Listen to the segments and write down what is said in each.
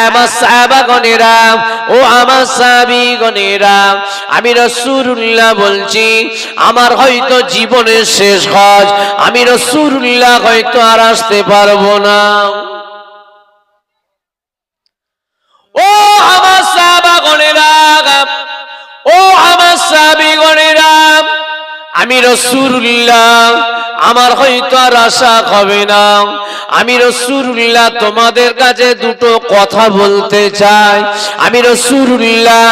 আমার সাহাবাগণেরা ও আমার সাহাবীগণেরা, আমি রাসূলুল্লাহ বলছি, আমার হয়তো জীবনের শেষ হজ, আমি রাসূলুল্লাহ হয়তো আর আসতে পারবো না। ও আমার সাহাবাগণেরা, ও আমার সাহাবীগণেরা, আমি রাসূলুল্লাহ আমার হয়তো আর আশা হবে না। আমি রাসূলুল্লাহ তোমাদের কাছে দুটো কথা বলতে চাই। আমি রাসূলুল্লাহ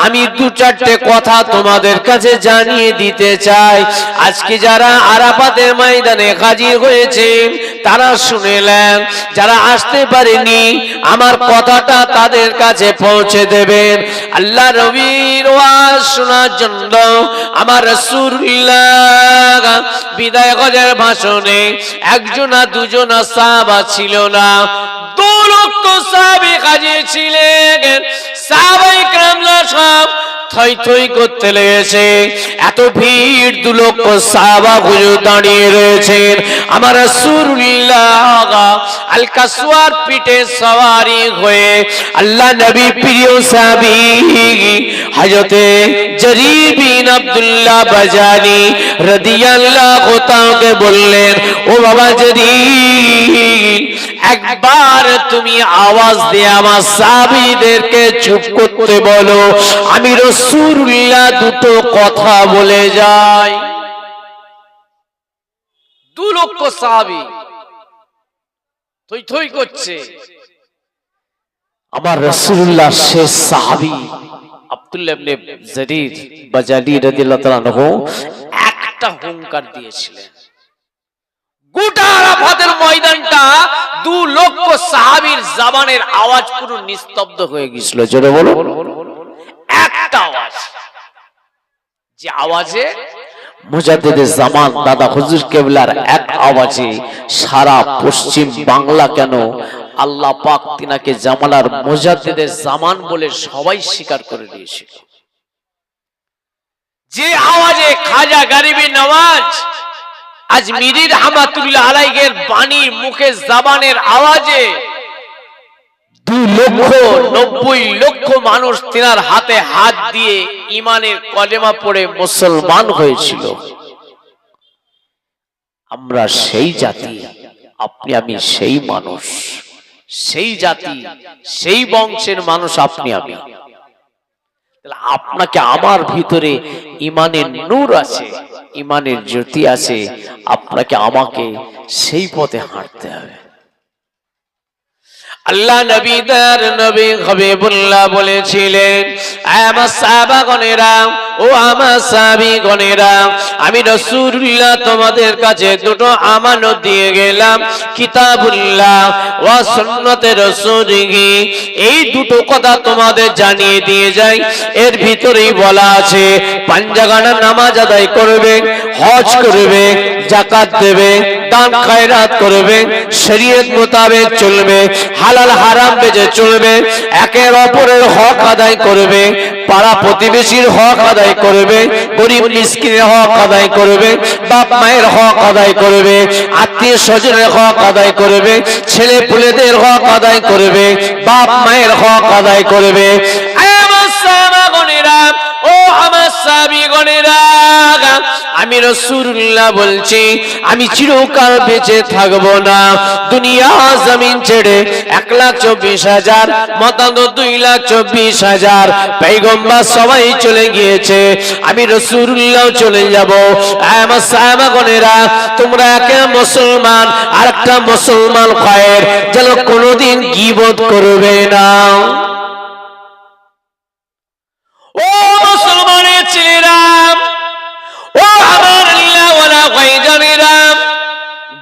আমি দু চারটে কথা তোমাদের কাছে জানিয়ে দিতে চাই। আজকে যারা আরাফাতের ময়দানে হাজির হয়েছেন তারা শুনেলেন, যারা আসতে পারেনি আমার কথাটা তাদের কাছে পৌঁছে দেবেন। আল্লাহ নবীর ওয়াজ শোনার জন্য আমার রাসূলুল্লাহ বিদায় হজের ভাষণে একজনা দুজনা সাহাবা ছিল না, 2 লক্ষ সাহাবী হাজির ছিলেন। সাহাবায়ে কেরামরা সব থই থই করতে লেগেছে, এত ভিড়, 2 লক্ষ সাহাবা হুজুর দাঁড়িয়ে রয়েছেন। আমার রাসূলুল্লাহ আল কাসওয়ার পিঠে সওয়ারি হয়ে আল্লাহ নবী প্রিয় সাহাবী হযরতে জারীর বিন আব্দুল্লাহ বাজানী রাদিয়াল্লাহু তাআলা বললেন, ও বাবা জারীর, একবার তুমি আওয়াজ দিয়ে আমার সাহাবীদেরকে চুপ করতে বলো, আমি রাসূলুল্লাহ দুটো কথা বলে যাই। 2 লক্ষ সাহাবী থই থই করছে। আমার রাসূলুল্লাহ শেষ সাহাবী আব্দুল্লাহ ইবনে জারীর বাজালী রাদিয়াল্লাহু তাআলা আনহু একটা হুঙ্কার দিয়েছিলেন, গোটা আরাফাতের ময়দানটা 2 লক্ষ সাহাবীর জবানের আওয়াজ পুরো নিস্তব্ধ হয়ে গিয়েছিল। জোরে বলো, একটা আওয়াজ, যে আওয়াজে মুজাদ্দিদে জামান দাদা হুজুর কেবলার এক আওয়াজে সারা পশ্চিম বাংলা কেন আল্লাহ পাক তিনাকে জামালার মুজাদ্দিদে জামান বলে সবাই স্বীকার করে দিয়েছিল। যে আওয়াজে খাজা গরিব নওয়াজ আজমিরি রহমাতুল্লাহ আলাইহির বাণীর মুখে জবানের আওয়াজে 2,90,000 লক্ষ মানুষ তিনার হাতে হাত দিয়ে ঈমানের কলেমা পড়ে মুসলমান হয়েছিল। আমরা সেই জাতি, আপনি আমি সেই মানুষ, সেই জাতি, সেই বংশের মানুষ আপনি আমি। আপনাকে আমার ভিতরে ঈমানের নূর আছে, ঈমানের জ্যোতি আছে, আপনাকে আমাকে সেই পথে হাঁটতে হবে। আল্লাহ নবী তার নবী হাবিবুল্লাহ বলেছিলেন, আমার সাহাবাগণেরা ও আমার সাহাবীগণেরা, আমি রাসূলুল্লাহ তোমাদের কাছে দুটো আমানত দিয়ে গেলাম, কিতাবুল্লাহ ওয়া সুন্নতে রাসূলিহি। এই দুটো কথা তোমাদের জানিয়ে দিয়ে যাই। এর ভিতরেই বলা আছে 5 জায়গায় নামাজ আদায় করবে, হজ করবে, যাকাত দেবে, দান খায়রাত করবে, শরীয়ত মোতাবেক চলবে, হালাল হারাম বেঁচে চলবে, একের অপরের হক আদায় করবে, পাড়া প্রতিবেশীর হক আদায় করবে, গরিব মিসকিনের হক আদায় করবে, বাপ মায়ের হক আদায় করবে, আত্মীয় স্বজনের হক আদায় করবে, ছেলে পুলেদের হক আদায় করবে, বাপ মায়ের হক আদায় করবে। আমার সাহাবাগণেরা ও আমার সাহাবীগণেরা, আমি রাসূলুল্লাহ বলছি, আমি চিরকাল বেঁচে থাকবো না। দুনিয়া জমিন ছেড়ে 1,24,000 মতান্তর 2,24,000 পয়গম্বর সবাই চলে গিয়েছে, আমি রাসূলুল্লাহ চলে যাব। আমার সাহাবাগণেরা, তোমরা একে মুসলমান আরেকটা মুসলমান খায়ের যেন কোনোদিন গীবত করবে না। ও মুসলমানের ছেলেরা, ও আমার আল্লাহওয়ালা ভাইজানেরা,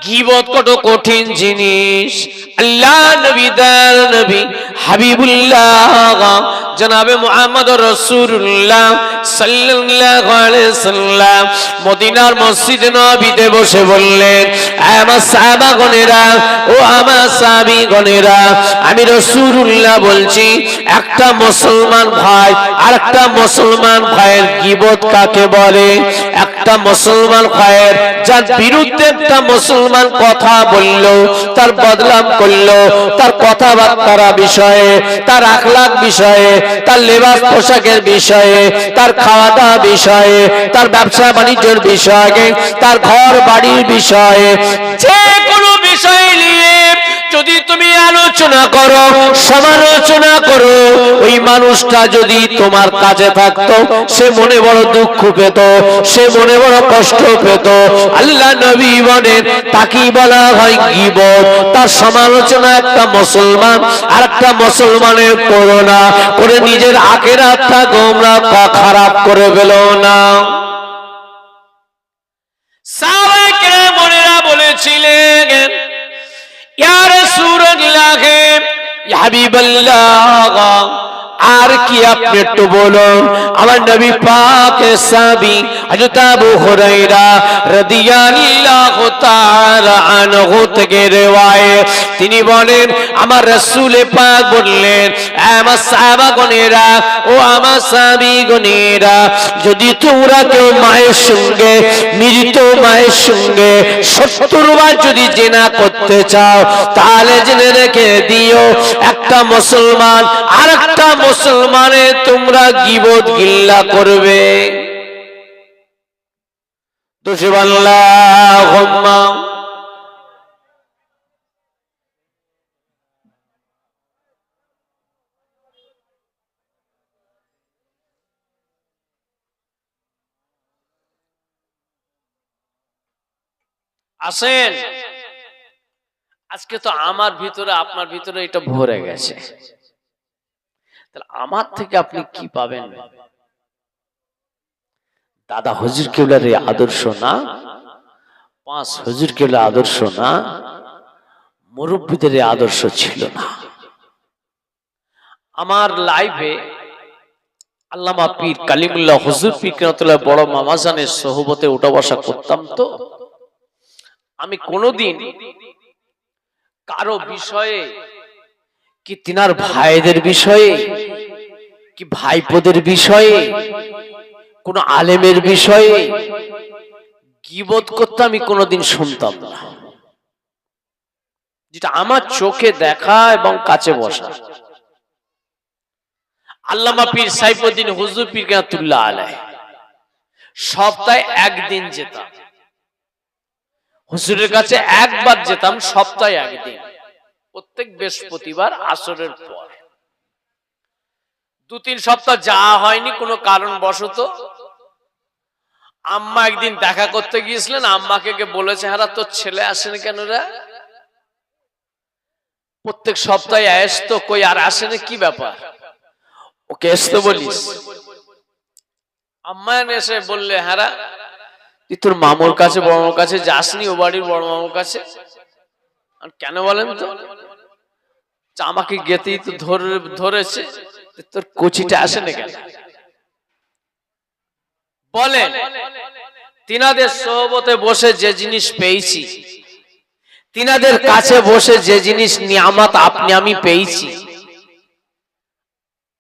গীবত কত কঠিন জিনিস। আল্লাহ নবী দার নবী হাবিবুল্লাহ জনাবে মুহাম্মদ রাসূলুল্লাহ সাল্লাল্লাহু আলাইহি সাল্লাম মদিনার মসজিদ নববীতে বসে বললেন, আমার সাহাবাগণেরা ও আমার সাহাবীগণেরা, আমি রাসূলুল্লাহ বলছি, একটা মুসলমান ভাই আর একটা মুসলমান ভাইয়ের গীবত কাকে বলে? একটা মুসলমান ভাইয়ের যার বিরুদ্ধে একটা মুসলমান কথা বলল, তার বদনাম করলো, তার কথাবার্তার বিষয়ে, তার আখলাক বিষয়ে, তার লেবাস পোশাকের বিষয়ে, তার খাওয়া দাওয়া বিষয়ে, তার ব্যবসা বাণিজ্যের বিষয়ে, তার ঘর বাড়ির বিষয়ে, যে কোনো বিষয় নিয়ে যদি তুমি আলোচনা করো, সমালোচনা করো, ওই মানুষটা যদি তোমার কাছে থাকতো, সে মনে বড় দুঃখ পেত, সে মনে বড় কষ্ট পেত। আল্লাহ নবী বলেন, তাকেই বলা হয় গীবত। তার সমালোচনা একটা মুসলমান আর একটা মুসলমানের করো না, করে নিজের আখিরাতটা গোমরাহ খারাপ করে ফেলো না। সাহাবায়ে কেরামেরা বলেছিলেন, ইয়া রাসূলুল্লাহ, ইয়া হাবিবাল্লাহ, আর কি আপনি একটু বলুন। আমার নবী পাকের সাহাবী হযরত আবু হুরায়রা রাদিয়াল্লাহু তাআলা আনহু থেকে রওয়ায়েত, তিনি বলেন, আমার রাসূল পাক বললেন, আমার সাহাবাগণেরা ও আমার সাহাবীগণেরা, যদি তোমরা কেউ মায়ের সঙ্গে, মৃত মায়ের সঙ্গে 70 বার যদি জিনা করতে চাও, তাহলে জেনে রেখে দিও, একটা মুসলমান আর একটা মুসলমানের তোমরা গীবত গিল্লা করবে। তো সুবহানাল্লাহুম্মা। আসেন, আজকে তো আমার ভিতরে আপনার ভিতরে এটা ভরে গেছে, তাহলে আমার থেকে আপনি কি পাবেন? দাদা হুজুর কেবলার আদর্শ না, 5 হুজুর কেবলার আদর্শ না, মুরব্বীদের আদর্শ ছিল না। আমার লাইফে আল্লামা পীর কালিমুল্লাহ হুজুর পীর কেরামতুল্লাহ বড় মামাজানের সোহবতে উঠা বসা করতাম। তো আমি কোনোদিন কারো বিষয়ে, কি তিনার ভাইদের বিষয়ে, কি ভাইপোদের বিষয়ে, কোন আলেমের বিষয়ে গীবত করতে আমি কোনোদিন শুনতাম না, যেটা আমার চোখে দেখা এবং কাছে বসা। আল্লামা পীর সাইফুদ্দিন হুজুর পীর কেরামতুল্লাহ আলাইহি সপ্তাহে একদিন যেতাম হুজুরের কাছে, একবার যেতাম সপ্তাহে একদিন, প্রত্যেক বৃহস্পতিবার আসরের পর। 2-3 সপ্তাহ যাওয়া হয়নি কোনো কারণবশত। আম্মা একদিন দেখা করতে গিয়েছিলেন, আম্মাকে বলেছে, হারা তোর ছেলে আসেনি কেন রে? প্রত্যেক সপ্তাহে আসতো, কই আর আসেনি, কি ব্যাপার? ওকে আসতে বলিস। আম্মা এসে বললে, হারা তুই তোর মামুর কাছে, বড় মামুর কাছে যাসনি, ও বাড়ির বড় মামুর কাছে? আর কেন বলেন তো? আমাকে গেতেই তো ধরেছে, তোর কোচিটা আসে না কেন? বলেন, তিনাদের সোহবতে বসে যে জিনিস পেয়েছি, তিনাদের কাছে বসে যে জিনিস নিয়ামত আপনি আমি পেয়েছি,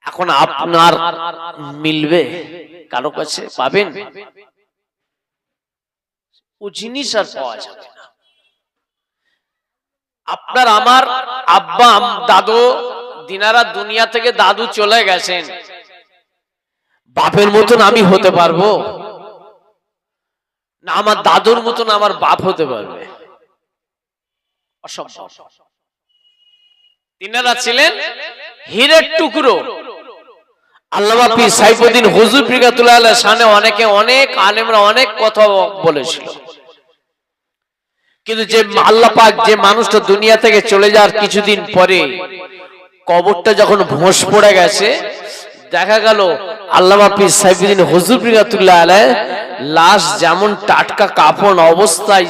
এখন আপনার মিলবে কারো কাছে? পাবেন? ও জিনিস আর পাওয়া যাবে না। আপনার আমার আব্বা দাদু দিনারা দুনিয়া থেকে দাদু চলে গেছেন, বাপের মতন আমি হতে পারবো না, আমার দাদুর মতন আমার বাপ হতে পারবে? অসম্ভব। তিনারা ছিলেন হীরের টুকরো। আল্লামা পীর সাইফুদ্দিন হুজুর পীর কেরামতুল্লাহ আলাইহির শানে অনেকে, অনেক আলেমরা অনেক কথা বলেছিল, কিন্তু যে আল্লাহ পাক যে মানুষটা দুনিয়া থেকে চলে যাওয়ার কিছুদিন পরে কবরটা যখন ভোঁস পড়ে গেছে, দেখা গেল আল্লামা পীর সাইফুদ্দিন হুজুর রাহমাতুল্লাহ আলাইহি লাশ যেমন টাটকা কাফন অবস্থায়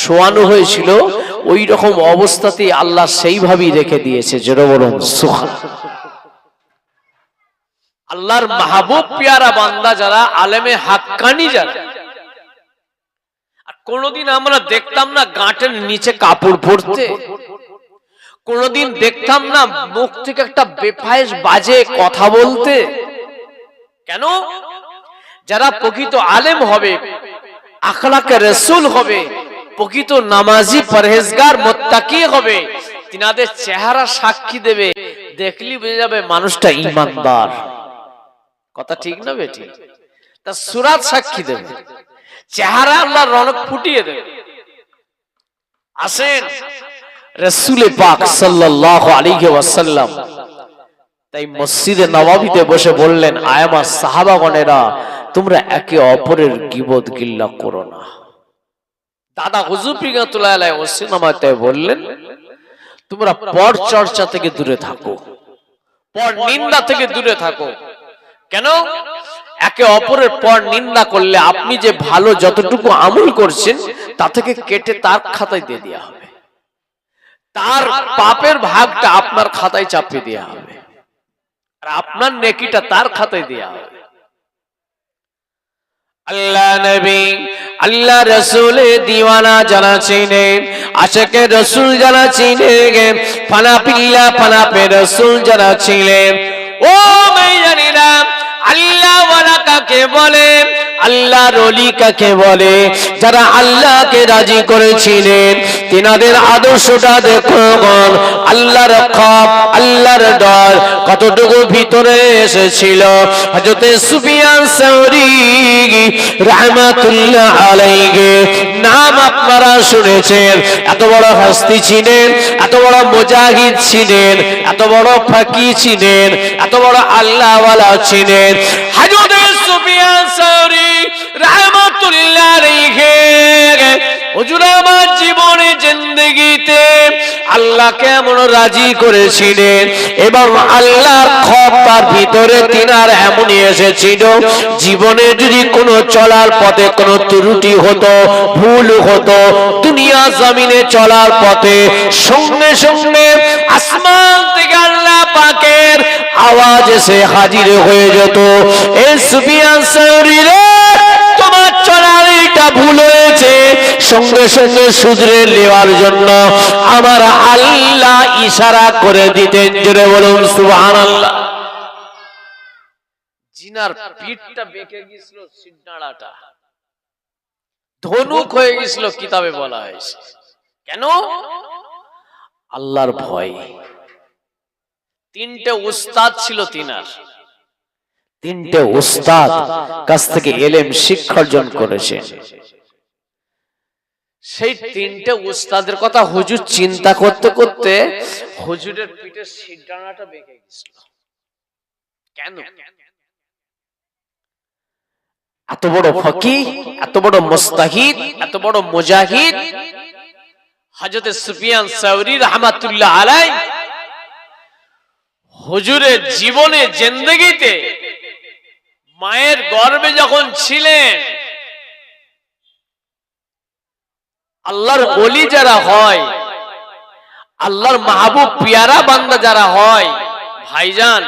শোয়ানো হয়েছিল ওই রকম অবস্থাতেই আল্লাহ সেইভাবেই রেখে দিয়েছে। জোরে বলুন সুবহানাল্লাহ। আল্লাহর মাহবুব প্যারা বান্দা যারা, আলেমে হাক্কানি যারা, কোনদিন আমরা দেখতাম না গাঁটের নিচে কাপড় পরতে, কোনদিন দেখতাম না মুখ থেকে একটা বেফায়েস বাজে কথা বলতে। কেন? যারা প্রকৃত আলেম হবে, আখলাকে রাসূল হবে, প্রকৃত নামাজি পরহেজগার মুত্তাকি হবে, তিনাদের চেহারা সাক্ষী দেবে, দেখলি বুঝে যাবে মানুষটা ঈমানদার। কথা ঠিক না বেটি? তার সুরাত সাক্ষী দেবে, চেহারা আল্লাহর রনক ফুটিয়ে দেবে। আসেন রাসূল পাক সাল্লাল্লাহু আলাইহি ওয়াসাল্লাম তাই মসজিদে নববীতে বসে বললেন, আয় আমার সাহাবাগণেরা, তোমরা একে অপরের গীবত গিল্লা করো না। দাদা হুজুর রাহমাতুল্লাহ আলাইহি ওয়াসাল্লাম আমাকে বললেন, তোমরা পর চর্চা থেকে দূরে থাকো, পর নিন্দা থেকে দূরে থাকো। কেন? একে অপরের পর নিন্দা করলে আপনি যে ভালো যতটুকু আমল করছেন তা থেকে কেটে তার খাতায় দিয়ে দেওয়া হবে, তার পাপের ভাগটা আপনার খাতায় চাপিয়ে দেওয়া হবে, আর আপনার নেকিটা তার খাতায় দেওয়া হবে। আল্লাহ নবী আল্লাহ রাসূলে দিওয়ানা যারা ছিলেন, আশিকে রাসূল যারা ছিলেন, ফানা পিল্লা ফানা পে রাসূল যারা ছিলেন, ও মেয়েরা, আল্লাহ ওয়ালা কাকে বলে, আল্লাহর ওলি কাকে বলে? যারা আল্লাহকে রাজি করেছিলেন, তিনাদের আদর্শটা দেখো। আল্লাহর খৌফ, আল্লাহর ডর কতটুকু ভিতরে এসেছিল। হযরত সুফিয়ান সাউরি রাহমাতুল্লাহ আলাইহি নাম আপনারা শুনেছেন। এত বড় হস্তি ছিলেন, এত বড় মুজাহিদ ছিলেন, এত বড় ফাকি ছিলেন, এত বড় আল্লাহওয়ালা ছিলেন। হযরত সুফিয়ান সাউরি রাহমাতুল্লাহ আলাইহি হুজুর আমার জীবনে জিন্দেগিতে আল্লাহকে এমন রাজি করেছিলেন এবং আল্লাহর খৌফ তার ভিতরে তিনার এমনই এসেছিল, জীবনে যদি কোনো চলার পথে কোনো ত্রুটি হতো, ভুল হতো, দুনিয়া জমিনে চলার পথে সঙ্গে সঙ্গে আসমান থেকে আল্লাহ পাকের আওয়াজ এসে হাজির হয়ে যেত, এ সুফিয়ান সাউরি রে, তোমার চলার এটা ভুল হয়েছে, সঙ্গে সঙ্গে শুধরে নেওয়ার জন্য আমার আল্লাহ ইশারা করে দিতেন। জোরে বলুন সুবহানাল্লাহ। জিনার পিঠটা বেঁকে গিয়েছিল, সিনাড়াটা ধনুক হয়ে গিয়েছিল, কিতাবে বলা হয়েছে। কেন? আল্লাহর ভয়। তিনটে উস্তাদ ছিল তিনার, তিনটে উস্তাদ কাছ থেকে ইলম শিক্ষা অর্জন করেছেন। সেই তিনটে উস্তাদের কথা হুজুর চিন্তা করতে করতে হুজুরের পিঠের সিটডানাটা বেঁকে গেছিল। কেন? এত বড় ফকিহ, এত বড় মুস্তাহিদ, এত বড় মুজাহিদ হযরত সুফিয়ান সাউরি রাহমাতুল্লাহ আলাইহি হুজুরের জীবনে জিন্দেগিতে মায়ের গর্ভে যখন ছিলেন, আল্লাহর ওলি যারা হয়, আল্লাহর মাহবুব পিয়ারা বান্দা যারা হয়, ভাইজান,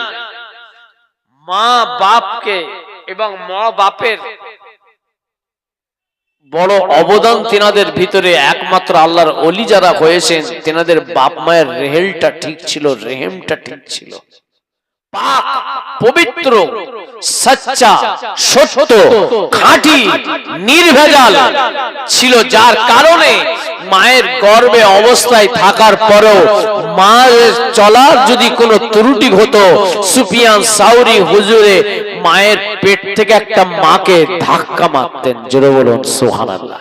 মা বাপকে এবং মা বাপের বড় অবদান তিনাদের ভিতরে। একমাত্র আল্লাহর ওলি যারা হয়েছেন, তিনাদের বাপ মায়ের রেহেলটা ঠিক ছিল, রেহেমটা ঠিক ছিল, পাক পবিত্র, সচ্চা, সত্য, খাঁটি, নির্ভেজাল ছিল, যার কারণে মায়ের গর্ভে অবস্থায় থাকার পরেও মায়ের চলার যদি কোনো ত্রুটি হতো, সুফিয়ান সাউরি হুজুরে মায়ের পেট থেকে একটা মাকে ধাক্কা মারতেন। জোরে বলুন সুবহানাল্লাহ।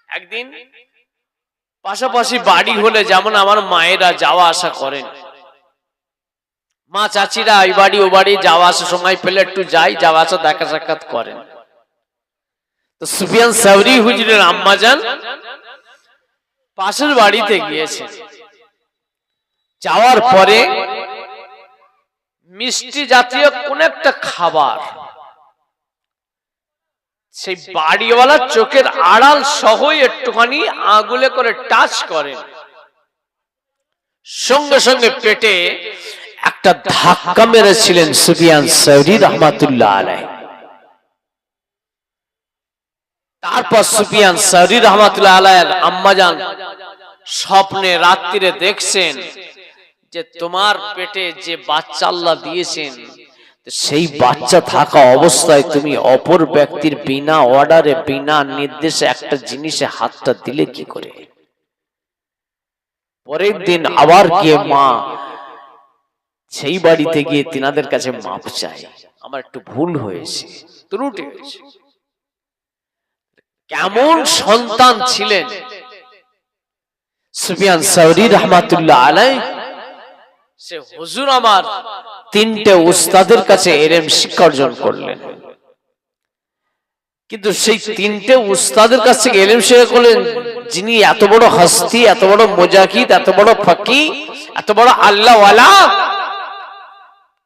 একদিন পাশাপাশি বাড়ি হলে যেমন আমার মায়েরা যাওয়া আসা করেন, মা চাচিরা এই বাড়ি ও বাড়ি যাওয়া আসা সময় পেলে একটু যাই, যাওয়া আসা দেখা সাক্ষাৎ করেন। তো সুফিয়ান সাউরি হুজুরের আম্মা যান পাশের বাড়িতে গিয়েছেন। যাওয়ার পরে মিষ্টি জাতীয় কোন একটা খাবার সেই বাড়িওয়ালা চোখের আড়াল সহই একটুখানি আঙুলে করে টাচ করেন, সঙ্গে সঙ্গে পেটে একটা ধাক্কা মেরেছিলেন সুফিয়ান সাউরি রহমাতুল্লাহ আলাইহি। তারপর সুফিয়ান সাউরি রহমাতুল্লাহ আলাইহির আম্মাজান স্বপ্নে রাত্রিরে দেখছেন যে তোমার পেটে যে বাচ্চা আল্লাহ দিয়েছেন সেই বাচ্চা থাকা অবস্থায় তুমি অপর ব্যক্তির বিনা অর্ডারে বিনা নির্দেশে একটা জিনিসে হাতটা দিলে কি করে? পরের দিন আবার গিয়ে মা সেই বাড়িতে গিয়ে তিনাদের কাছে মাপ চাই, আমার একটু ভুল হয়েছে, ত্রুটি হয়েছে। কেমন সন্তান ছিলেন সুফিয়ান সাউরি রহমাতুল্লাহ আলাইহি। সে হুজুর আমার তিনটে উস্তাদের কাছে ইলম শিক্ষা অর্জন করলেন, কিন্তু সেই তিনটে উস্তাদের কাছ থেকে ইলম শিক্ষা করলেন যিনি এত বড় হস্তি, এত বড় মুজাহিদ, এত বড় ফকিহ, এত বড় আল্লাহ ওয়ালা,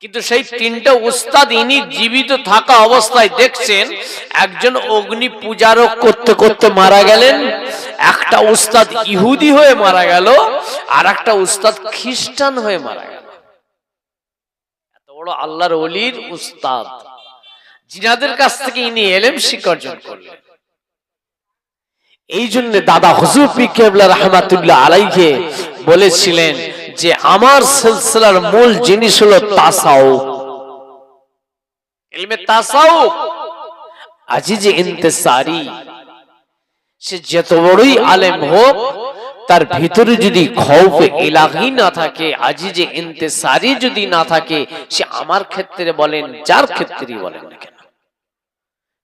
কিন্তু সেই তিনটে উস্তাদ ইনি জীবিত থাকা অবস্থায় দেখছেন একজন অগ্নি পূজারও করতে করতে মারা গেলেন, একটা উস্তাদ ইহুদি হয়ে মারা গেল, আর একটা উস্তাদ খ্রিস্টান হয়ে মারা গেল। এত বড় আল্লাহর ওলির উস্তাদ জিনাদের কাছ থেকে ইনি ইলম শিক্ষা অর্জন করলেন। এই জন্য দাদা হুজুর পীর কেবলা রাহমাতুল্লাহ আলাইহি বলেছিলেন যে আমার সিলসিলার মূল জিনিস হলো তাসাউফ, ইলমে তাসাউফ। আজিজ ইন্তেসারি সে যত বড়ই আলেম হোক তার ভিতরে যদি খৌফ ইলাহি না থাকে, আজিজ ইন্তেসারি যদি না থাকে, সে আমার ক্ষেত্রে বলেন যার ক্ষেত্রেই বলেন না কেন,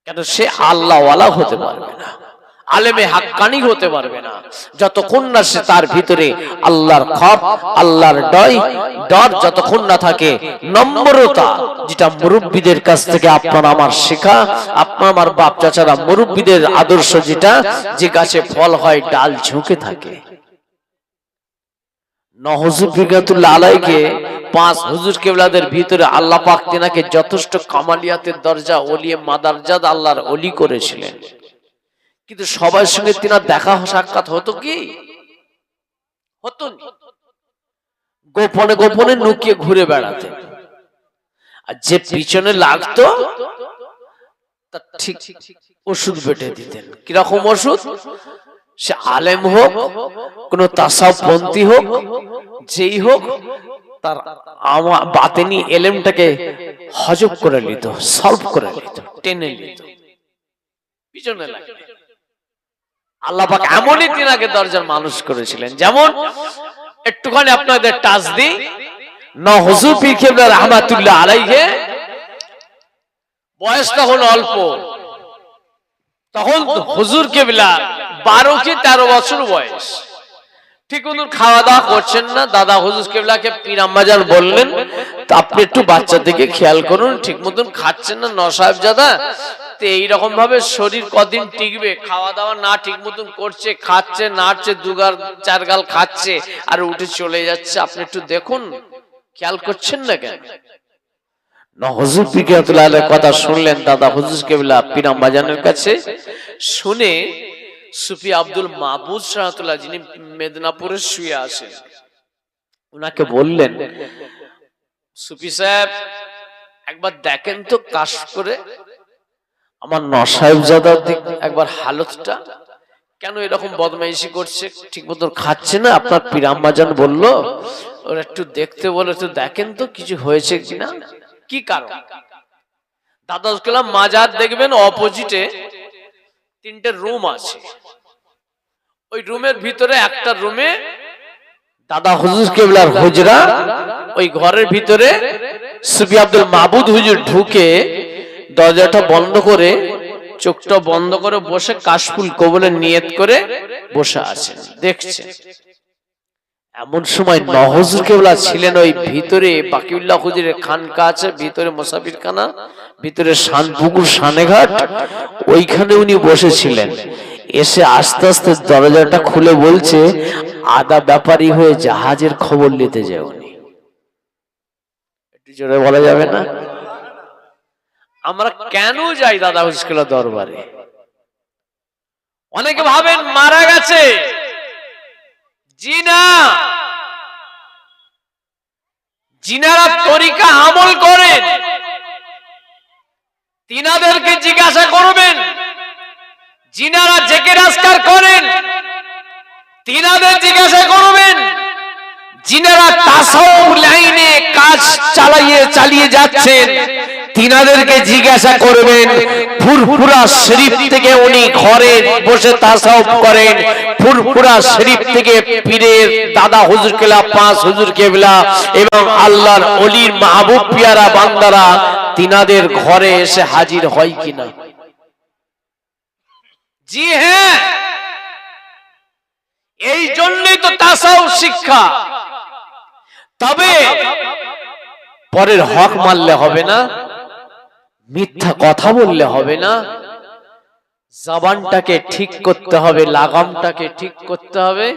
কেন সে আল্লাহ ওয়ালা হতে পারবে না, আলেমে হাক্কানি হতে পারবে না যতক্ষণ না সে তার ভিতরে আল্লাহর খৌফ, আল্লাহর ডর যতক্ষণ না থাকে, নম্রতা যেটা মুরব্বিদের কাছ থেকে আপনার আমার শেখা, আপনার আমার বাপ চাচারা মুরব্বিদের আদর্শ যেটা, যে গাছে ফল হয় ডাল ঝুঁকে থাকে। হুজুর ফিকাতুল্লাহ আলাইহিকে পাঁচ হুজুর কেবলাদের ভিতরে আল্লাহ পাক তিনাকে যথেষ্ট কামালিয়াতের দরজা, ওলিয়ে মাদারজাদ আল্লাহর ওলি করেছিলেন, কিন্তু সবার সঙ্গে তিনার দেখা সাক্ষাৎ হতো কি? হতো না। গোপনে গোপনে লুকিয়ে ঘুরে বেড়াতেন, আর যে পিছনে লাগতো তা ঠিক ওষুধ বেটে দিতেন। কিরকম ওষুধ? সে আলেম হোক, কোন তাসাউফপন্থী হোক, যেই হোক, তার বাতেনি ইলমটাকে হজম করে নিত, সলভ করে নিত, টেনে নিত, পিছনে লাগতো। আল্লাহ পাক এমনই তিনাকে দরজার মানুষ করেছিলেন। যেমন একটুখানি আপনাদের টাচ দিই, হুজুর পীর কেবলা রাহমাতুল্লাহ আলাইহি বয়স তখন অল্প, তখন হুজুর কেবলা 12 কি 13 বছর বয়স, ঠিক মতন খাওয়া দাওয়া করছেন না। দাদা হুজুর কেবলাকে পীর আম্মাজান বললেন, আপনি একটু বাচ্চা দিকে খেয়াল করুন, ঠিক মতন খাচ্ছেন না নসাহেবজাদা, এইরকম ভাবে শরীর কদিন টিকবে? খাওয়া দাওয়া না ঠিক মতন করছে, খাচ্ছে, নাড়ছে, দুগাল চার গাল খাচ্ছে আর উঠে চলে যাচ্ছে, আপনি একটু দেখুন, খেয়াল করছেন না কেন? হুজুর পীর কেবলার কথা শুনলেন দাদা হুজুর কেবলা পীর আম্মাজানের কাছে, শুনে সুফি আব্দুল মাহবুব রাহমাতুল্লাহ যিনি মেদিনীপুরে শুয়ে আছেন, উনাকে বললেন, সুফি সাহেব একবার দেখেন তো কাশ করে আমার নসাহেবজাদার দিক একবার হালতটা, কেন এরকম বদমাইশি করছে, ঠিক মতো খাচ্ছে না? আপনার পীর আম্মাজান বললো ওরা একটু দেখতে বলে, তো দেখেন তো কিছু হয়েছে কিনা, কি কারণ? দাদা বললাম মাজার দেখবেন অপোজিটে 3টে রুম আছে, ওই রুমের ভিতরে একটা রুমে দাদা হুজুর কেবলার হুজরা, ওই ঘরের ভিতরে সুফি আব্দুল মাহবুব হুজুর ঢুকে দরজাটা বন্ধ করে, চোখটা বন্ধ করে বসে কাশফুল কবুলের নিয়ত করে বসে আছেন, দেখছেন। এমন সময় হুজুর কেবলা ছিলেন ওই ভিতরে, বাকিউল্লাহ হুজুরের খানকা আছে ভিতরে, মুসাফির খানা ভিতরে, শানপুকুর শানেঘাট, ওইখানে উনি বসেছিলেন। এসে আস্তে আস্তে দরজাটা খুলে বলছে, আদা ব্যাপারী হয়ে জাহাজের খবর নিতে যায় উনি, একটু জোরে বলা যাবে না? আমরা কেন যাই দাদা হুজুরের দরবারে? অনেকে ভাবেন মারা গেছে, জি না, জিনারা তরিকা আমল করেন, তিনাদেরকে জিজ্ঞাসা করবেন। জিনারা জিকির আজকার করেন, তিনাদের জিজ্ঞাসা করবেন। জিনারা তাসাউফ লাইনে কাজ চালিয়ে যাচ্ছেন, তিনাদেরকে জিজ্ঞাসা করবেন। ফুরফুরা শরীফ থেকে উনি ঘরে বসে তাসাউফ করেন, ফুরফুরা শরীফ থেকে পীরের দাদা হুজুর কেবলা, পাঁচ হুজুর কেবলা এবং আল্লাহর ওলির মাহবুব পিয়ারা বান্দারা তিনাদের ঘরে এসে হাজির হয় কিনা? জি হ্যাঁ, এই জন্যই তো তাসাউফ শিক্ষা। তবে পরের হক মানলে হবে না, মিথ্যা কথা বললে হবে না, জবানটাকে ঠিক করতে হবে, লাগামটাকে ঠিক করতে হবে,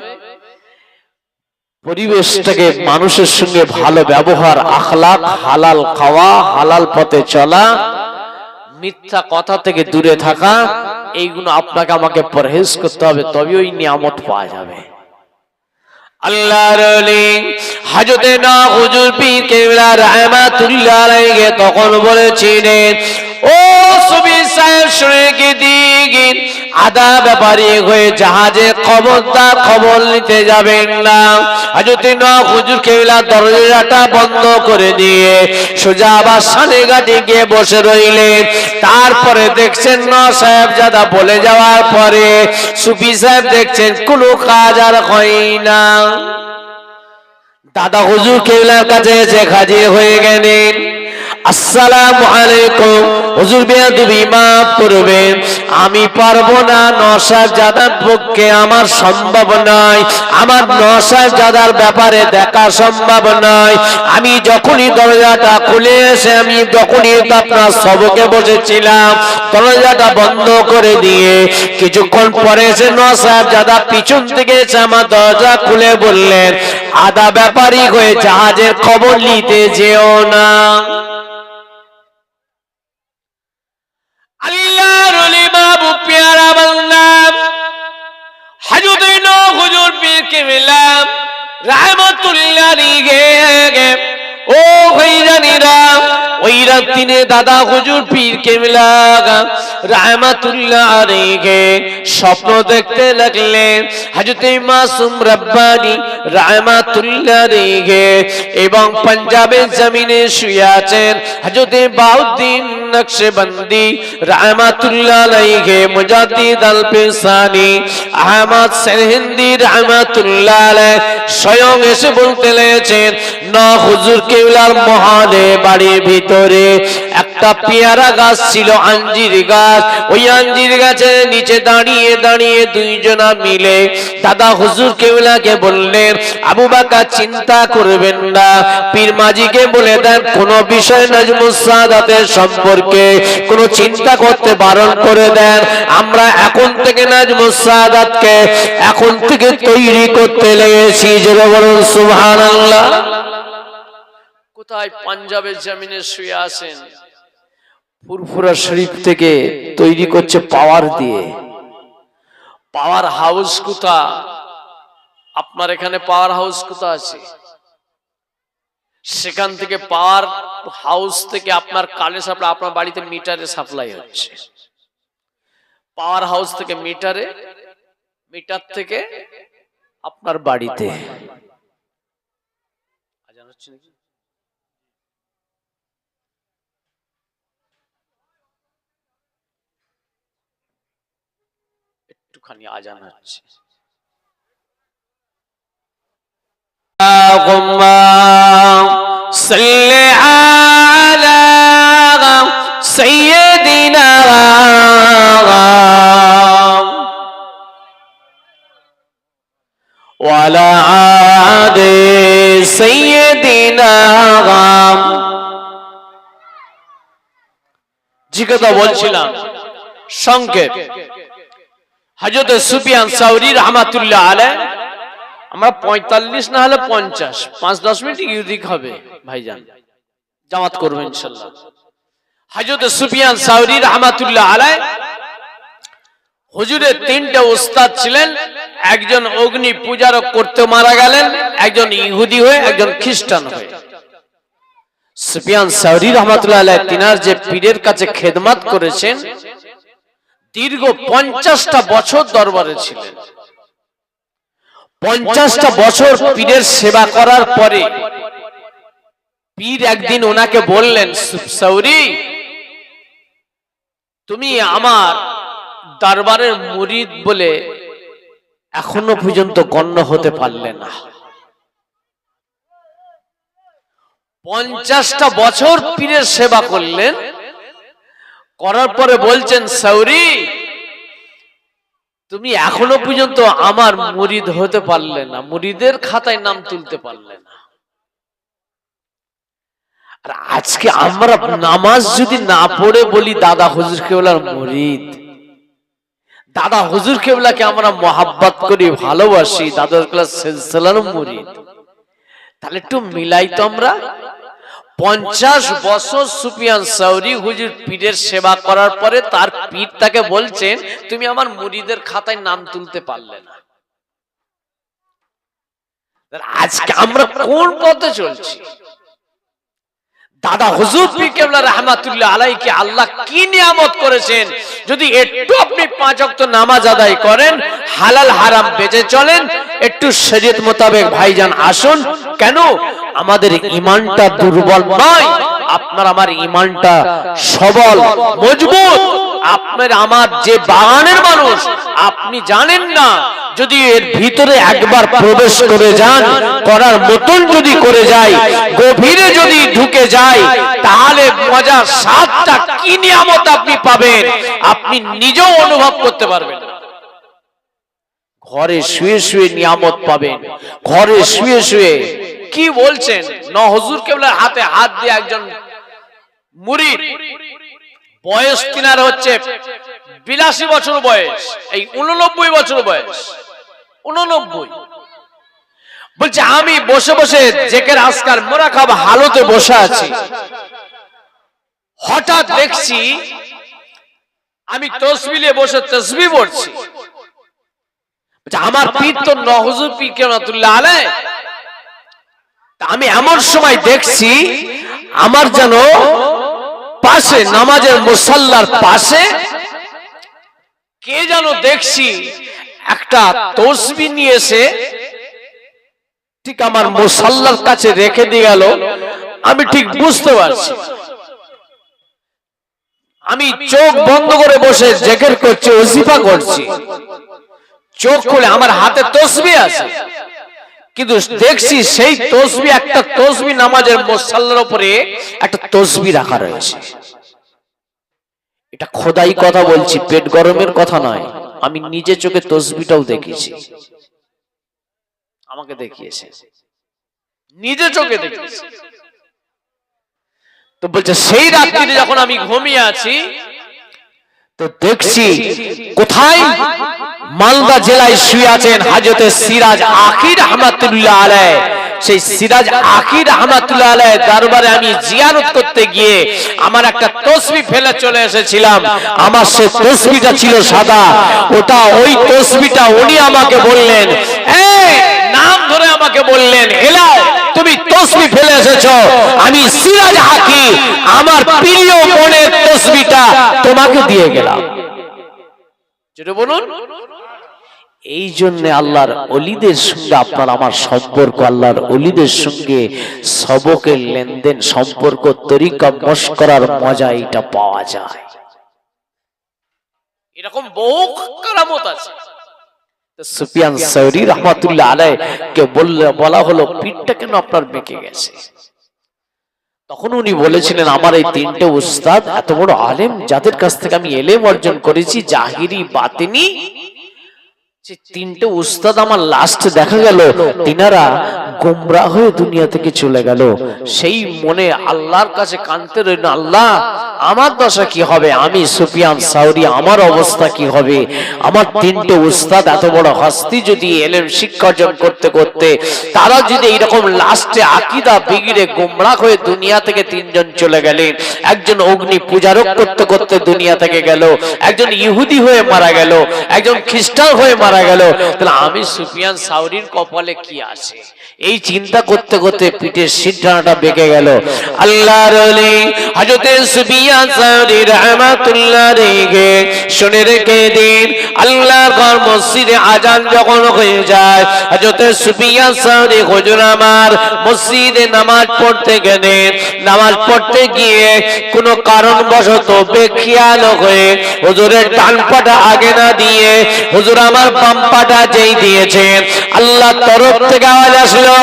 পরিবেশটাকে মানুষের সঙ্গে ভালো ব্যবহার, আখলাক, হালাল খাওয়া, হালাল পথে চলা, মিথ্যা কথা থেকে দূরে থাকা, এইগুলো আপনাকে আমাকে পরহেজ করতে হবে, তবে ওই নিয়ামত পাওয়া যাবে। আল্লাহর ওলি হযরতে না হুজুর পীর কেবলা রাহমাতুল্লাহ আলাইহি তখন বলেছিলেন, ও সুবি সাহেব শুনে কি দিগিন আদা ব্যাপারী হয়ে জাহাজে খবরদার খবর নিতে যাবেন না। হযরতে না হুজুর কেবলা দরজাটা বন্ধ করে দিয়ে সোজা আবার সানে ঘাটে গিয়ে বসে রইলেন। তারপরে দেখছেন না সাহেব জাদা বলে যাওয়ার পরে সুফি সাহেব দেখছেন কোনো কাজ আর হয় না। দাদা হুজুর কেবলার কাছে এসে হাজির হয়ে গেলেন। আসসালামু আলাইকুম হুজুর, বেয়াদবি মাফ করবেন, আমি পারবো না, নওশাদ জাদার পক্ষে আমার সম্ভব নয়, আমার নওশাদ জাদার ব্যাপারে দেখা সম্ভব নয়। আমি যখনই দরজাটা খুলে এসে আমি যখনই আপনার সবকে বসেছিলাম, দরজাটা বন্ধ করে দিয়ে কিছুক্ষণ পরে এসে নওশাদ জাদা পিছন থেকে এসে আমার দরজা খুলে বললেন, আদা ব্যাপারী হয়ে জাহাজের খবর নিতে যেও না। আল্লাহর ওলি মাহবুব পিয়ারা বান্দা হযরতে নূহ হুজুর পীর কেবলা রাহমাতুল্লাহ আলাইহি, ও ভাইজানেরা, ওই রাতে দাদা হুজুর পীর কেবলা রাহমাতুল্লাহ আলাইহি স্বপ্ন দেখতে লাগলেন। হযরতে মাসুম রব্বানী রাহমাতুল্লাহ আলাইহি এবং পাঞ্জাবের জমিনে শুয়ে আছেন হযরতে বাউদ্দিন নকশবন্দি রাহমাতুল্লাহ আলাইহি, মুজাদ্দিদ আল পিসানি আহমদ সেরহিন্দি রাহমাতুল্লাহ আলাইহি স্বয়ং এসে বলতে লেগেছেন, না হুজুর কেবলার মহলে বাড়ির ভিতরে একটা পেয়ারা গাছ ছিল, আঞ্জির গাছ। ওই আঞ্জির গাছের নিচে দাঁড়িয়ে দাঁড়িয়ে দুইজনা মিলে দাদা হুজুর কেবলাকে বললেন, আবু বকর চিন্তা করবেন না, পীর মাঝিকে বলে দেন কোন বিষয় নাজমুস সাদাতের সম্পর্কে কোন চিন্তা করতে বারণ করে দেন। আমরা এখন থেকে নাজমুস সাদাতকে এখন থেকে তৈরি করতে লেগেছি। জোরে বলুন সুবহানাল্লাহ। কোথায়? পাঞ্জাবের জমিনে শুয়ে আছেন, ফুরফুরা শরীফ থেকে তৈরি করছে পাওয়ার দিয়ে। পাওয়ার হাউস কোথা? আপনার এখানে পাওয়ার হাউস কোথা আছে? সেখান থেকে পাওয়ার হাউস থেকে আপনার কালে সাপ্লাই, আপনার বাড়িতে মিটারে সাপ্লাই হচ্ছে। পাওয়ার হাউস থেকে মিটারে, মিটার থেকে আপনার বাড়িতে। আজান হচ্ছে নাকি? একটুখানি আজান হচ্ছে। আল্লাহুম্মা সাল্লি আলা সাইয়্যিদিনা ওয়া আলা আলি সাইয়্যিদিনা। যে কথা বলছিলাম সংক্ষেপ, হযরত সুফিয়ান সাউরি রাহমাতুল্লাহ আলাইহি, আমরা 45 না হলে 50, 5-10 মিনিট ইউদিক হবে ভাইজান, জামাত করবো ইনশাআল্লাহ। হযরত সুফিয়ান সাউরি রাহমাতুল্লাহ আলাইহি হুজুরের তিনটা উস্তাদ ছিলেন, একজন অগ্নি পূজারক করতে মারা গেলেন, একজন ইহুদি হয়ে, একজন খ্রিস্টান হয়ে। সুফিয়ান সাউরি রাহমাতুল্লাহ আলাইহি তিনার যে পীরের কাছে খেদমত করেছেন, দীর্ঘ 50টা বছর দরবারে ছিলেন। 50টা বছর পীরের সেবা করার পরে পীর একদিন ওনাকে বললেন, সাউরি, তুমি আমার দরবারের মুরিদ বলে এখনো পর্যন্ত গণ্য হতে পারলে না। 50টা বছর পীরের সেবা করলেন, করার পরে বলছেন, সাউরি, তুমি এখনো পর্যন্ত আমার মুরিদ হতে পারলে না, মুরিদের খাতায় নাম তুলতে পারলে না। আর আজকে আমরা নামাজ যদি না পড়ে বলি দাদা হুজুর কেবলার মুরিদ, দাদা হুজুর কেবলাকে আমরা মোহাব্বত করি, ভালোবাসি, দাদা কেবলার সিলসিলার মুরিদ, তাহলে একটু মিলাই তো আমরা। 50 বছর সুফিয়ান সাউরি হুজুর পীরের সেবা করার পরে তার পীর তাকে বলছেন, তুমি আমার মুরিদের খাতায় নাম তুলতে পারলে না। আজকে আমরা কোন পথে চলছি? দাদা হুজুর পীর কেবলা রাহমাতুল্লাহ আলাইহি আল্লাহ কি নিয়ামত করেছেন, যদি একটু আপনি 5 ওয়াক্ত নামাজ আদায় করেন, হালাল হারাম বেঁচে চলেন, একটু শরীয়ত মোতাবেক ভাইজান আসুন। কেন? আমাদের ঈমানটা দুর্বল নয়, আপনার আমার ঈমানটা সবল মজবুত। আপনার আমার যে বাগানের মানুষ, আপনি জানেন না, যদি এর ভিতরে একবার প্রবেশ করে যান, করার মতন যদি করে যায়, গভীরে যদি ঢুকে যায়, তাহলে মজার স্বাদটা কি নিয়ামত আপনি পাবেন, আপনি নিজেও অনুভব করতে পারবেন। ঘরে শুয়ে শুয়ে নিয়ামত পাবেন, ঘরে শুয়ে শুয়ে। কি বলছেন? হুজুর কেবলার হাতে হাত দিয়ে একজন মুরিদ, বয়স তিনার হচ্ছে 82 বছর বয়স, এই 89 বছর বয়স, 89। বলছে, আমি বসে বসে জিকির আজকার মুরাকাবা হালতে বসে আছি, হঠাৎ দেখছি আমি তাসবিহ নিয়ে বসে তাসবিহ পড়ছি। আমার পীর তো হুজুর পীর রাহমাতুল্লাহ আলাইহি, আমি এমন সময় দেখছি আমার যেন পাশে নামাজের মুসাল্লার পাশে কে যেন দেখছি একটা তাসবিহ নিয়ে এসে ঠিক আমার মুসাল্লার কাছে রেখে দিয়ে গেল। আমি ঠিক বুঝতে পারছি, আমি চোখ বন্ধ করে বসে জিকির করছি, ওজিফা করছি, চোখ খুলে আমার হাতে তাসবিহ আছে, কিন্তু দেখছি সেই তাসবিহ, একটা তাসবিহ নামাজের মুসাল্লার উপরে একটা তাসবিহ রাখা রয়েছে। এটা খোদাই কথা বলছি, পেট গরমের কথা নয়, আমি নিজে চোখে তাসবিহটাও দেখেছি, আমাকে দেখিয়েছে, নিজে চোখে দেখেছি। তো বলছে, সেই রাত্রিতে যখন আমি ঘুমিয়ে আছি, তো দেখছি কোথায় মালদা জেলায় শুয়ে আছেন হযরত সিরাজ আখি রাহমাতুল্লাহ আলাইহি। সেই সিরাজ আখি রাহমাতুল্লাহ আলাইহি দরবারে আমি জিয়ারত করতে গিয়ে আমার একটা তাসবিহ ফেলে চলে এসেছিলাম। আমার সেই তাসবিহটা ছিল সাদা, ওটা ওই তাসবিহটা উনি আমাকে বললেন, এই নাম ধরে আমাকে বললেন, এলাও তুমি তাসবিহ ফেলে এসেছো, আমি সিরাজ আখি আমার প্রিয় বোনের তাসবিহটা তোমাকে দিয়ে গেলাম। যেটা বলুন, এই জন্য আল্লাহর ওলিদের সঙ্গে আপনার আমার সম্পর্ক, আল্লাহর ওলিদের সঙ্গে সবকের লেনদেন, সম্পর্ক, তরিকা মশকরার মজা এটা পাওয়া যায়। এরকম বহু কারামত আছে। সুফিয়ান সাউরি রাহমাতুল্লাহ আলাইহি কে বলা হলো, পিঠটা কেন আপনার বেঁকে গেছে? তখন উনি বলেছিলেন, আমার এই 3টে উস্তাদ এত বড় আলেম, যাদের কাছ থেকে আমি ইলম অর্জন করেছি, জাহিরি বাতিনি, যে তিনটে উস্তাদ আমার লাস্ট দেখা গেল তিনারা গোমরা হয়ে দুনিয়া থেকে চলে গেল। সেই মনে আল্লাহর কাছে কাঁদতে রইল, আল্লাহ আমার দশা কি হবে, আমি সুফিয়ান সাউরি আমার অবস্থা কি হবে? আমার তিনটে উস্তাদ এত বড় হস্তি যদি এলেম শিক্ষা অর্জন করতে করতে তারা যদি এইরকম লাস্টে আকীদা বিগড়ে গোমরা হয়ে দুনিয়া থেকে তিনজন চলে গেলেন, একজন অগ্নি পূজারক করতে করতে দুনিয়া থেকে গেল, একজন ইহুদি হয়ে মারা গেল, একজন খ্রিস্টান হয়ে মারা গেল, তাহলে আমি সুফিয়ান সাউরির কপালে কি আছে? এই চিন্তা করতে করতে পিঠের সিদ্ধাটা বেঁকে গেল। আল্লাহর ওলি হযরত সুফিয়ান সাউরি রাহমাতুল্লাহ আলাইহি শুনে রেখে দিন, আল্লাহর ঘর মসজিদে আজান যখন হয়ে যায়, হযরত সুফিয়ান সাউরি হুজুর আমার মসজিদে নামাজ পড়তে গেলেন। নামাজ পড়তে গিয়ে কোনো কারণবশত বেখিয়াল হয়ে হুজুরের ডান পাটা আগে না দিয়ে হুজুর আমার বাম পাটা যেই দিয়েছেন, আল্লাহ তরফ থেকে আওয়াজ আসলো,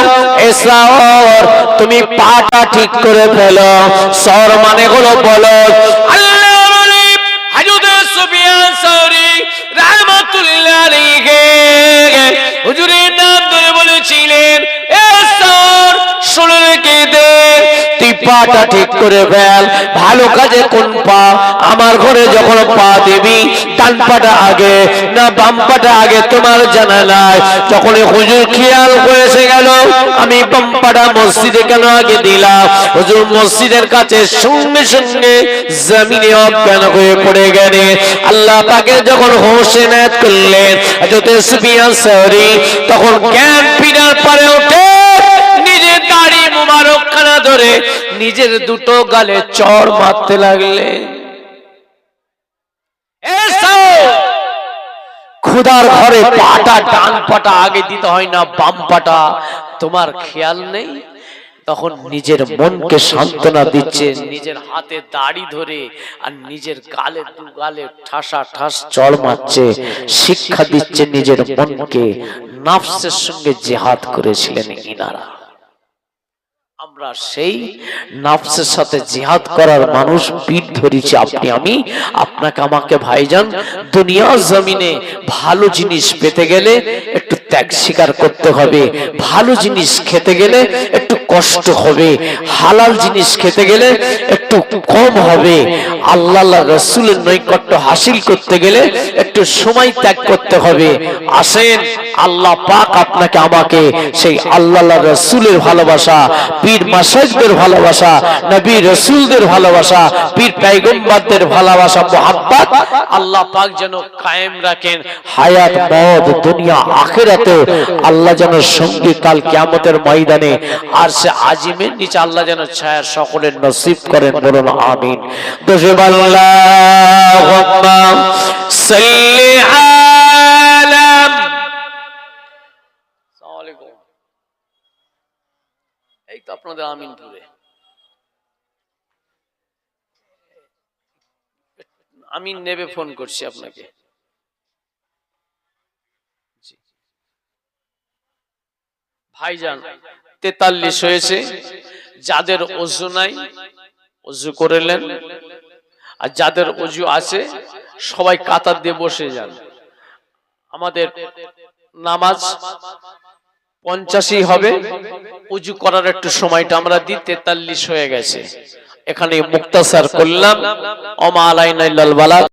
এসাওর তুমি পাটা ঠিক করে ফেলো। সর মানে হলো বলো। আল্লাহ বলে হযরত সুফিয়ান সাউরি রাহমাতুল্লাহ আলাইহি হুজুরের নাম ধরে বলেছিলেন, এসাওর শুনে রেখে দে, তুই পাটা ঠিক করে ফেল। ভালো কাজে কোন পা? আমার ঘরে যখন পা দিবি ডান পাটা আগে না বাম পাটা আগে তোমার জানা নাই। যখন হুজুর খেয়াল করেছে গেল আমি বাম পাটা মসজিদে কেন আগে দিলাম, হুজুর মসজিদের কাছে সঙ্গে সঙ্গে জমিনে অজ্ঞান হয়ে পড়ে গেলেন। আল্লাহ পাকের যখন হোশ এনায়েত করলেন হযরত সুফিয়ান সাউরি তখন জ্ঞান ফিরার পরে উঠে নিজের দাড়ি মুবারক খানা ধরে নিজের দুটো গালে চড় মারতে লাগলেন। খুদার ঘরে পাটা ডান পাটা আগে দিতে হয় না বাম পাটা, তোমার খেয়াল নেই? তখন নিজের মনকে সান্ত্বনা দিচ্ছে, নিজের হাতে দাড়ি ধরে আর নিজের গালে দু গালে ঠাসা ঠাস চড় মারছে, শিক্ষা দিচ্ছে নিজের মনকে। নাফসের সঙ্গে জিহাদ করেছিলেন ইনারা। আমরা সেই নাফসের সাথে জিহাদ করার মানুষ পিঠ ধরেছি আপনি আমি, আপনাকে আমাকে ভাইজান। দুনিয়া জমিনে ভালো জিনিস পেতে গেলে একটু ত্যাগ স্বীকার করতে হবে, ভালো জিনিস খেতে গেলে একটু কষ্ট হবে, হালাল জিনিস খেতে গেলে একটু কম হবে, আল্লাহ রাসূলের নৈকট্য হাসিল করতে গেলে একটু সময় ত্যাগ করতে হবে। আসেন আল্লাহ পাক আপনাকে আমাকে সেই আল্লাহ রাসূলের ভালোবাসা, পীর মাশায়েখদের ভালোবাসা, নবী রাসূলদের ভালোবাসা, পীর পয়গম্বরদের ভালোবাসা মুহাব্বত আল্লাহ পাক যেন কায়েম রাখেন। হায়াত মওত দুনিয়া আখিরাতে আল্লাহ যেন সঙ্গী কাল কিয়ামতের ময়দানে আরশে আজিমের নিচে আল্লাহ যেন ছায়া সকলের নসিব করেন, বলুন আমিন। দোষে আল্লাহুম্মা সাল্লি আলা। আসসালামু আলাইকুম। এই তো আপনাদের আমিনপুরে আমিন নেবে ফোন করছি আপনাকে। ভাইজান 43 হয়েছে, যাদের ওযু নাই ওযু করে নেন, আর যাদের ওযু আছে সবাই কাতার দিয়ে বসে যান। আমাদের নামাজ 85 হবে, ওযু করার একটু সময়টা আমরা দিই, 43 হয়ে গেছে। এখানে মুক্তাসার করলাম। ওমা আলাইনা ইল্লাল বালাগ।